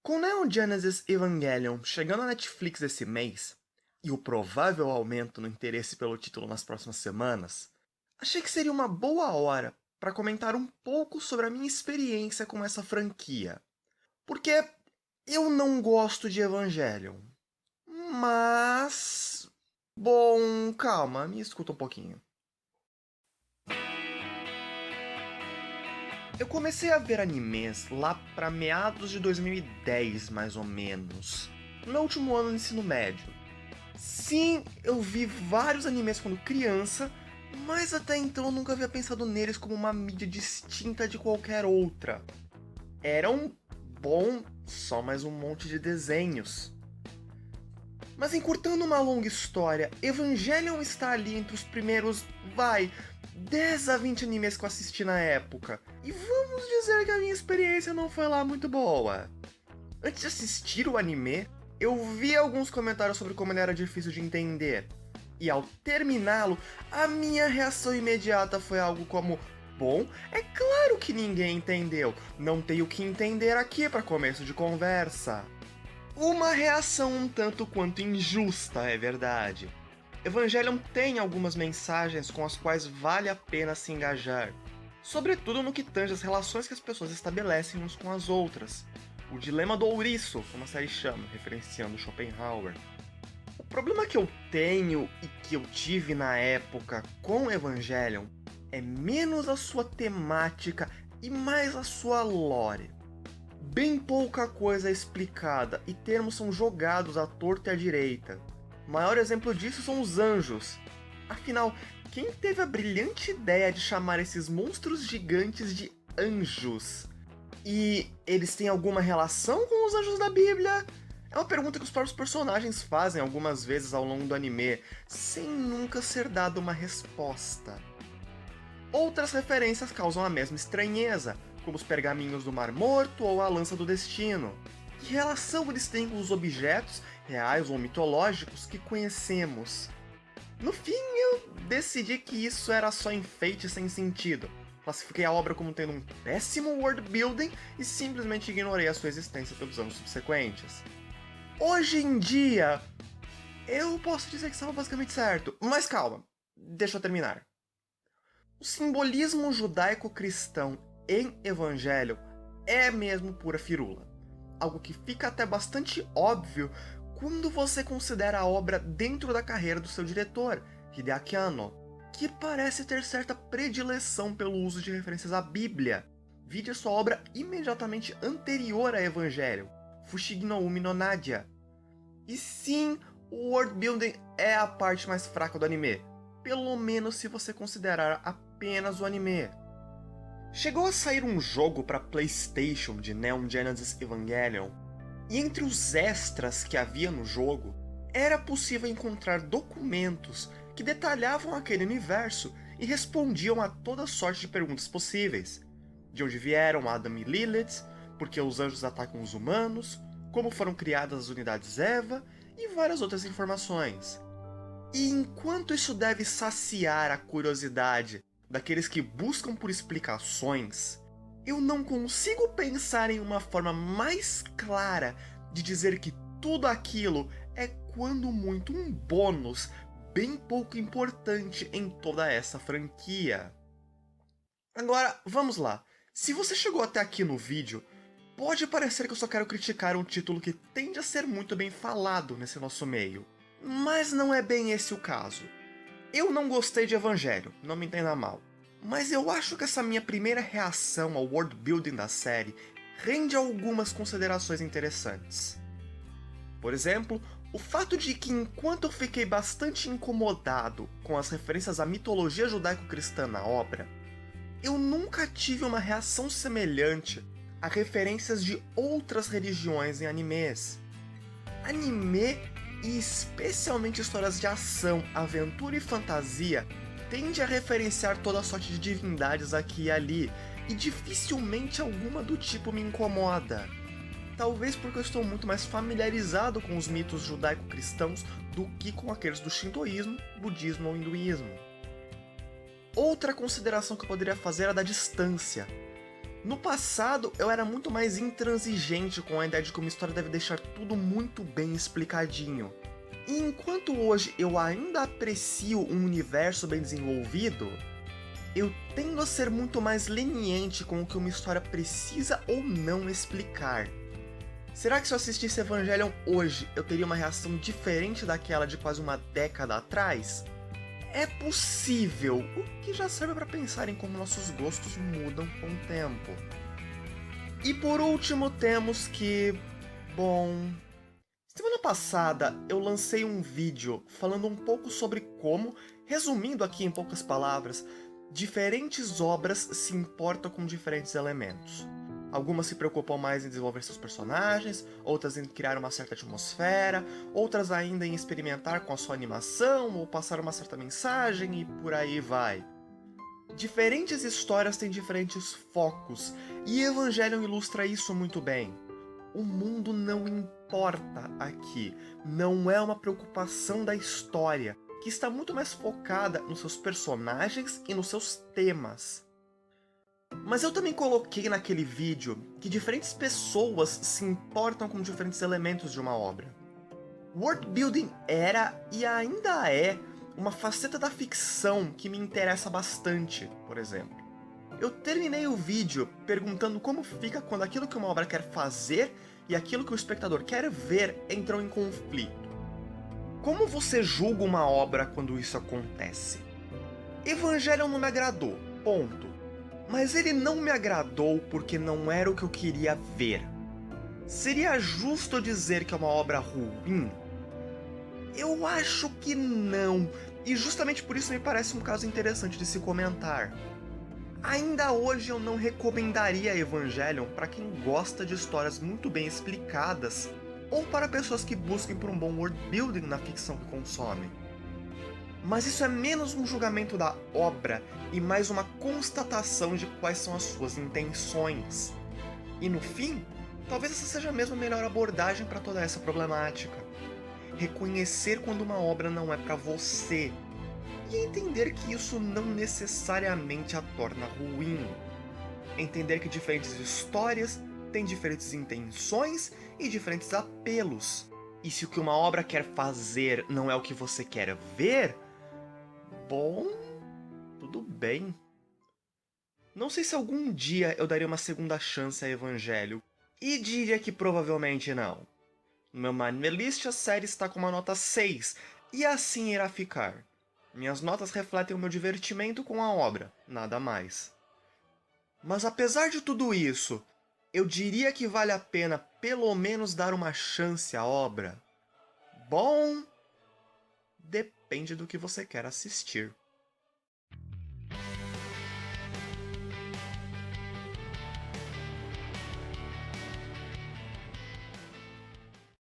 Com Neon Genesis Evangelion chegando na Netflix esse mês, e o provável aumento no interesse pelo título nas próximas semanas, achei que seria uma boa hora para comentar um pouco sobre a minha experiência com essa franquia. Porque eu não gosto de Evangelion, mas. Bom, calma, me escuta um pouquinho. Eu comecei a ver animes lá para meados de 2010, mais ou menos, no meu último ano do ensino médio. Sim, eu vi vários animes quando criança, mas até então eu nunca havia pensado neles como uma mídia distinta de qualquer outra. Eram, bom, só mais um monte de desenhos. Mas encurtando uma longa história, Evangelion está ali entre os primeiros, 10 a 20 animes que eu assisti na época. E vamos dizer que a minha experiência não foi lá muito boa. Antes de assistir o anime, eu vi alguns comentários sobre como ele era difícil de entender. E ao terminá-lo, a minha reação imediata foi algo como: bom, é claro que ninguém entendeu, não tenho o que entender aqui para começo de conversa. Uma reação um tanto quanto injusta, é verdade. Evangelion tem algumas mensagens com as quais vale a pena se engajar, sobretudo no que tange as relações que as pessoas estabelecem uns com as outras. O dilema do ouriço, como a série chama, referenciando Schopenhauer. O problema que eu tenho e que eu tive na época com Evangelion é menos a sua temática e mais a sua lore. Bem pouca coisa é explicada e termos são jogados à torta e à direita. O maior exemplo disso são os anjos. Afinal, quem teve a brilhante ideia de chamar esses monstros gigantes de anjos? E eles têm alguma relação com os anjos da Bíblia? É uma pergunta que os próprios personagens fazem algumas vezes ao longo do anime, sem nunca ser dada uma resposta. Outras referências causam a mesma estranheza, como os pergaminhos do Mar Morto ou a Lança do Destino. Que relação eles têm com os objetos, reais ou mitológicos, que conhecemos? No fim, eu decidi que isso era só enfeite sem sentido. Classifiquei a obra como tendo um péssimo world building e simplesmente ignorei a sua existência pelos anos subsequentes. Hoje em dia, eu posso dizer que estava basicamente certo, mas calma, deixa eu terminar. O simbolismo judaico-cristão em Evangelho é mesmo pura firula. Algo que fica até bastante óbvio quando você considera a obra dentro da carreira do seu diretor, Hideaki Anno, que parece ter certa predileção pelo uso de referências à Bíblia. Vide a sua obra imediatamente anterior a Evangelho, Fushigi no Umi no Nadia. E sim, o world building é a parte mais fraca do anime, pelo menos se você considerar apenas o anime. Chegou a sair um jogo para PlayStation de Neon Genesis Evangelion, e entre os extras que havia no jogo, era possível encontrar documentos que detalhavam aquele universo e respondiam a toda sorte de perguntas possíveis. De onde vieram Adam e Lilith, por que os anjos atacam os humanos, como foram criadas as unidades Eva e várias outras informações. E enquanto isso deve saciar a curiosidade daqueles que buscam por explicações, eu não consigo pensar em uma forma mais clara de dizer que tudo aquilo é quando muito um bônus bem pouco importante em toda essa franquia. Agora, vamos lá. Se você chegou até aqui no vídeo, pode parecer que eu só quero criticar um título que tende a ser muito bem falado nesse nosso meio. Mas não é bem esse o caso. Eu não gostei de Evangelho, não me entenda mal. Mas eu acho que essa minha primeira reação ao world building da série rende algumas considerações interessantes. Por exemplo, o fato de que enquanto eu fiquei bastante incomodado com as referências à mitologia judaico-cristã na obra, eu nunca tive uma reação semelhante a referências de outras religiões em animes. Anime, e especialmente histórias de ação, aventura e fantasia, tende a referenciar toda sorte de divindades aqui e ali, e dificilmente alguma do tipo me incomoda. Talvez porque eu estou muito mais familiarizado com os mitos judaico-cristãos do que com aqueles do shintoísmo, budismo ou hinduísmo. Outra consideração que eu poderia fazer é a da distância. No passado, eu era muito mais intransigente com a ideia de que uma história deve deixar tudo muito bem explicadinho. E enquanto hoje eu ainda aprecio um universo bem desenvolvido, eu tendo a ser muito mais leniente com o que uma história precisa ou não explicar. Será que se eu assistisse Evangelion hoje, eu teria uma reação diferente daquela de quase uma década atrás? É possível, o que já serve para pensar em como nossos gostos mudam com o tempo. E por último temos que... bom... semana passada eu lancei um vídeo falando um pouco sobre como, resumindo aqui em poucas palavras, diferentes obras se importam com diferentes elementos. Algumas se preocupam mais em desenvolver seus personagens, outras em criar uma certa atmosfera, outras ainda em experimentar com a sua animação ou passar uma certa mensagem e por aí vai. Diferentes histórias têm diferentes focos, e Evangelion ilustra isso muito bem. O mundo não importa aqui, não é uma preocupação da história, que está muito mais focada nos seus personagens e nos seus temas. Mas eu também coloquei naquele vídeo que diferentes pessoas se importam com diferentes elementos de uma obra. World building era e ainda é uma faceta da ficção que me interessa bastante, por exemplo. Eu terminei o vídeo perguntando como fica quando aquilo que uma obra quer fazer e aquilo que o espectador quer ver entram em conflito. Como você julga uma obra quando isso acontece? Evangelion não me agradou, ponto. Mas ele não me agradou porque não era o que eu queria ver. Seria justo dizer que é uma obra ruim? Eu acho que não, e justamente por isso me parece um caso interessante de se comentar. Ainda hoje eu não recomendaria Evangelion para quem gosta de histórias muito bem explicadas, ou para pessoas que busquem por um bom world building na ficção que consomem. Mas isso é menos um julgamento da obra e mais uma constatação de quais são as suas intenções. E no fim, talvez essa seja mesmo a melhor abordagem para toda essa problemática. Reconhecer quando uma obra não é para você, e entender que isso não necessariamente a torna ruim. Entender que diferentes histórias têm diferentes intenções e diferentes apelos. E se o que uma obra quer fazer não é o que você quer ver, bom, tudo bem. Não sei se algum dia eu daria uma segunda chance a Evangelho, e diria que provavelmente não. No meu Anime List a série está com uma nota 6, e assim irá ficar. Minhas notas refletem o meu divertimento com a obra, nada mais. Mas apesar de tudo isso, eu diria que vale a pena pelo menos dar uma chance à obra? Bom, depende do que você quer assistir.